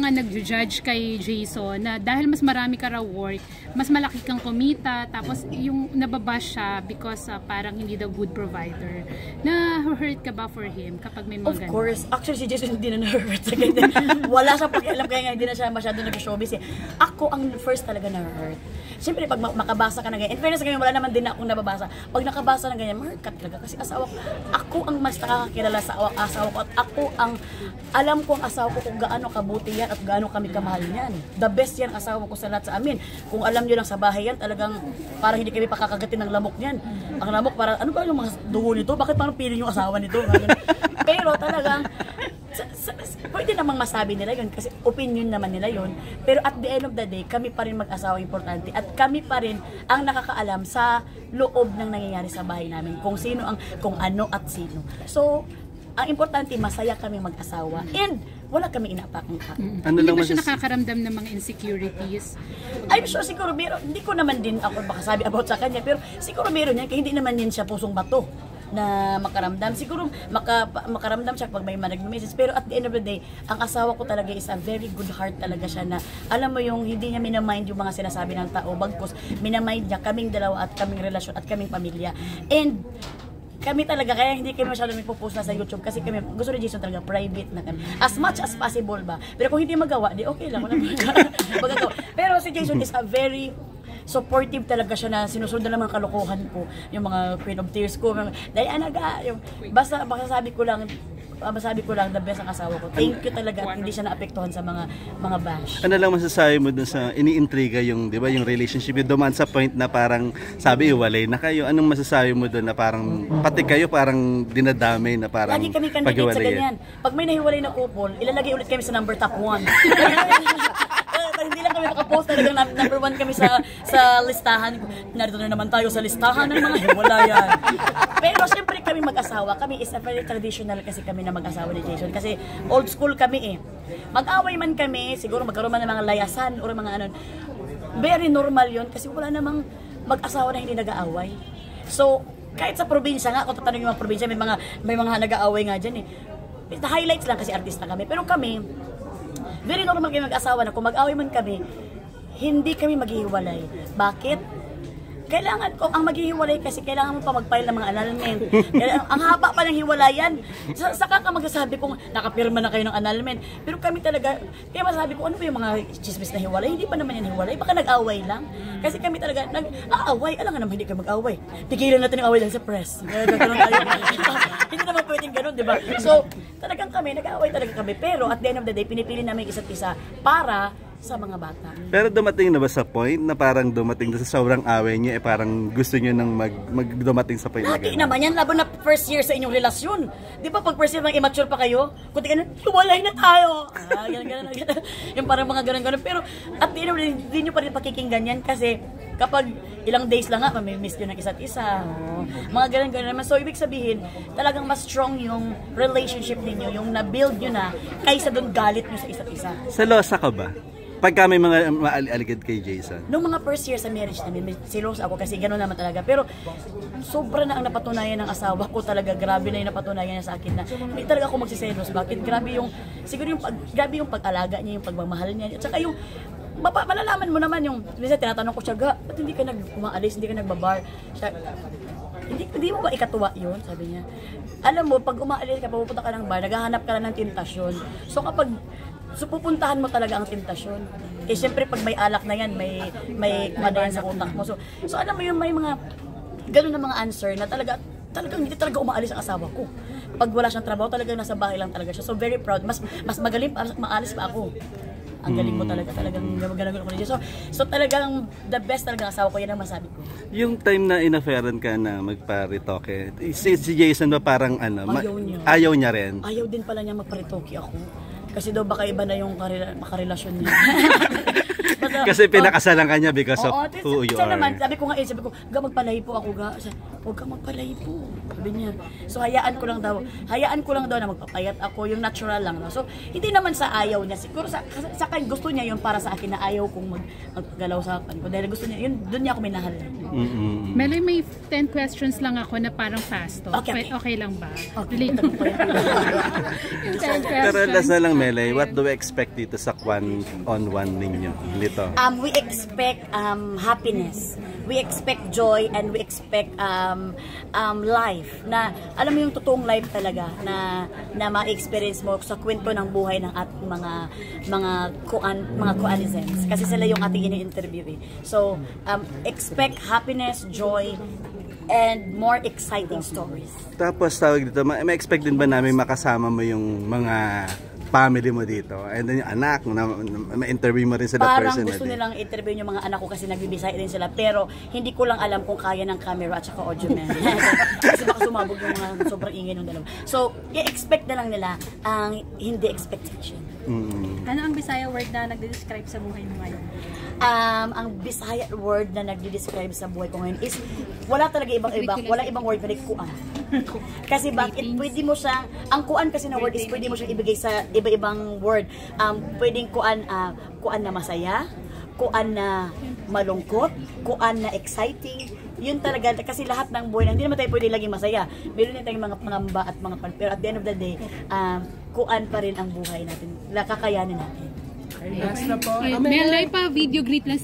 mga nag-judge kay Jason na dahil mas marami ka raw work, mas malaki kang kumita, tapos yung nababash siya because parang hindi daw good provider. Na-hurt ka ba for him kapag may mga ganun? Of course. Actually, si Jason hindi na na-hurt sa ganyan. Wala siya pakialam, kaya nga hindi na siya masyado nag-showbiz. Ako ang first talaga na-hurt. Siyempre, pag makabasa ka na ganyan, in fairness ngayon, wala naman din akong nababasa. Pag nakabasa na ganyan, ma-hurt ka talaga. Kasi asawa ko, ako ang mas nakakakilala sa asawa ko, at ako ang alam ko ang asawa ko kung gaano kabuti yan at gaano kami kamahal yan. The best yan asawa ko sa lahat sa amin. Kung alam nyo lang sa bahay yan, talagang parang hindi kami pakakagatin ng lamok niyan. Ang lamok parang, ano ba yung mga dugo nito? Bakit parang piling yung asawa nito? Pero talagang, pwede namang masabi nila yun kasi opinion naman nila yun. Pero at the end of the day, kami pa rin mag-asawa importante at kami pa rin ang nakakaalam sa loob ng nangyayari sa bahay namin. Kung sino ang, kung ano at sino. So, ang importante, masaya kami mag-asawa and wala kami inapakang ka. Ano hindi ba siya nakakaramdam ng mga insecurities? I'm sure siguro meron, hindi ko naman din ako makasabi about sa kanya, pero siguro meron yan, kaya hindi naman yan siya pusong bato na makaramdam. Siguro makaramdam siya pag may nag-message. Pero at the end of the day, ang asawa ko talaga is a very good heart talaga siya na alam mo yung hindi niya minamind yung mga sinasabi ng tao. Bagkus, minamind niya kaming dalawa at kaming relasyon at kaming pamilya. And kami talaga, kaya hindi kami masyado nagpo-post na sa YouTube kasi kami, gusto ni Jason talaga, private na kami. As much as possible ba? Pero kung hindi magawa, di okay lang. Magagawa. Pero si Jason is a very supportive talaga siya na sinusunod ng mga kalokohan ko. Yung mga Queen of Tears ko, Diana ga, yung, basta masasabi ko lang, the best ang asawa ko. Thank you talaga at hindi siya naapektuhan sa mga bash. Ano lang masasabi mo dun sa iniintriga yung, di ba, yung relationship, yung dumaan sa point na parang sabi iwalay na kayo. Anong masasabi mo dun na parang pati kayo parang dinadamay na parang lagi kami candidate sa ganyan. Pag may nahiwalay na couple, ilalagay ulit kami sa number top 1. Hindi lang kami makapost, talagang number 1 kami sa listahan. Narito na naman tayo sa listahan ng mga hiwalayan. Pero syempre kami mag-asawa, kami is a very traditional kasi kami na mag-asawa ni Jason. Kasi old school kami eh. Mag-away man kami, siguro magkaroon man ng mga layasan o mga ano. Very normal yon kasi wala namang mag-asawa na hindi nag-aaway. So, kahit sa probinsya nga, kung tatanungin yung mga probinsya, may mga nag-aaway nga dyan eh. The highlights lang kasi artista kami. Pero kami, very normal kami mag-asawa na kung mag-away man kami, hindi kami maghihiwalay. Bakit? Kailangan ko, ang maghihiwalay kasi kailangan mo pa mag-file ng mga annulment. Ang haba pa ng hiwalayan. Saka ka magsasabi kung nakapirma na kayo ng annulment. Pero kami talaga, kaya masasabi ko, ano ba yung mga chismis na hiwalay? Hindi pa naman yan hiwalay. Baka nag-away lang. Kasi kami talaga, nag-aaway. Alam nga naman, hindi kayo mag-away. Tigilan natin ang away lang sa press. Hindi naman pwedeng ganun, di ba? So, talagang kami, nag-aaway talaga kami. Pero at the end of the day, pinipili namin isa't isa para sa mga bata. Pero dumating na ba sa point na parang dumating na sa sobrang away niyo, parang gusto niyo nang dumating sa point na gano'n? Lagi naman yan, labo na first year sa inyong relasyon. Di ba pag first year mang immature pa kayo, kung di ganun, hiwalay na tayo. Ganun. Yung parang mga ganun. Pero at the end of the day, hindi nyo pa rin pakikinggan yan kasi kapag ilang days lang nga, mamimiss nyo ng isa't isa. Mga ganun naman. So, ibig sabihin, talagang mas strong yung relationship ninyo, yung na-build nyo na, kaysa doon galit nyo sa isa't isa. Selosa ka ba? Pagka may mga maaligid kay Jason? Nung mga first year sa marriage namin, silos ako kasi gano'n naman talaga. Pero sobra na ang napatunayan ng asawa ko talaga. Grabe na yung napatunayan niya sa akin na hindi talaga ako magsiselos. Bakit? Grabe yung, siguro grabe yung pag-alaga niya, yung pagmamahal niya. At saka yung, malalaman mo naman yung, minsan tinatanong ko siya, ba't hindi ka umaalis, hindi ka nagbabar? Siya, hindi mo ba ikatuwa yun? Sabi niya. Alam mo, pag umaalis ka, pupunta ka ng bar, naghahanap ka na ng tentasyon. So kapag pupuntahan mo talaga ang tentasyon. Eh syempre pag may alak na yan, may madayan sa utak mo. So alam mo yun, may mga gano'n na mga answer na talagang hindi talaga umaalis ang asawa ko. Pag wala siyang trabaho, talagang nasa bahay lang talaga siya. So very proud. Mas magaling pa, maalis pa ako. Ang galing mo talagang gano'n ko niya. So talagang the best talaga asawa ko, yan ang masabi ko. Yung time na inafairan ka na magparitoke, si Jason ba parang ayaw niya rin? Ayaw din pala niya magparitoke ako. Kasi daw baka iba na yung makarelasyon niya. Kasi pinakasalan ka niya because of who you are. Naman, sabi ko, magpalahi po ako. huwag kang magpalay po. Sabi niya. So, hayaan ko lang daw na magpapayat ako, yung natural lang. So, hindi naman sa ayaw niya. Siguro sa kanya, gusto niya yun para sa akin na ayaw kong maggalaw sa akin. Dahil gusto niya, yun, doon niya ako minahal. Meloy, may 10 questions lang ako na parang fast talk. Okay lang ba? Related po yan. 10 questions. Pero last na lang, Melay, what do we expect dito sa one-on-one ninyo? Lito. We expect happiness. We expect joy and we expect life. Na, alam mo yung totoong life talaga na ma-experience mo sa kwento ng buhay ng at mga kuanisms. Kasi sila yung ating ini-interview eh. So, expect happiness, joy, and more exciting stories. Tapos tawag dito, ma-expect din ba namin makasama mo yung mga family mo dito? And then yung anak, ma-interview mo rin sila personally. Parang gusto nilang interview yung mga anak ko kasi nagbibisay din sila. Pero hindi ko lang alam kung kaya ng camera at saka audio man. Kasi baka sumabog yung mga sobrang ingay ng dalawa. So, i-expect na lang nila ang hindi expectation. Ano ang Bisaya word na nagde-describe sa buhay mo ngayon? Ang Bisaya word na nagde-describe sa buhay ko ngayon is wala talaga walang ibang word kundi kuan. Kasi bakit pwede mo siyang, ang kuan kasi na word is pwede mo siyang ibigay sa iba-ibang word. Pwedeng kuan na masaya, kuan na malungkot, kuan na exciting. Yun talaga, kasi lahat ng buhay, hindi naman tayo pwede laging masaya. Meron din tayong mga pangamba at mga pero at the end of the day, kuan pa rin ang buhay natin. Kakayanin natin. Meloy pa, video greet lang.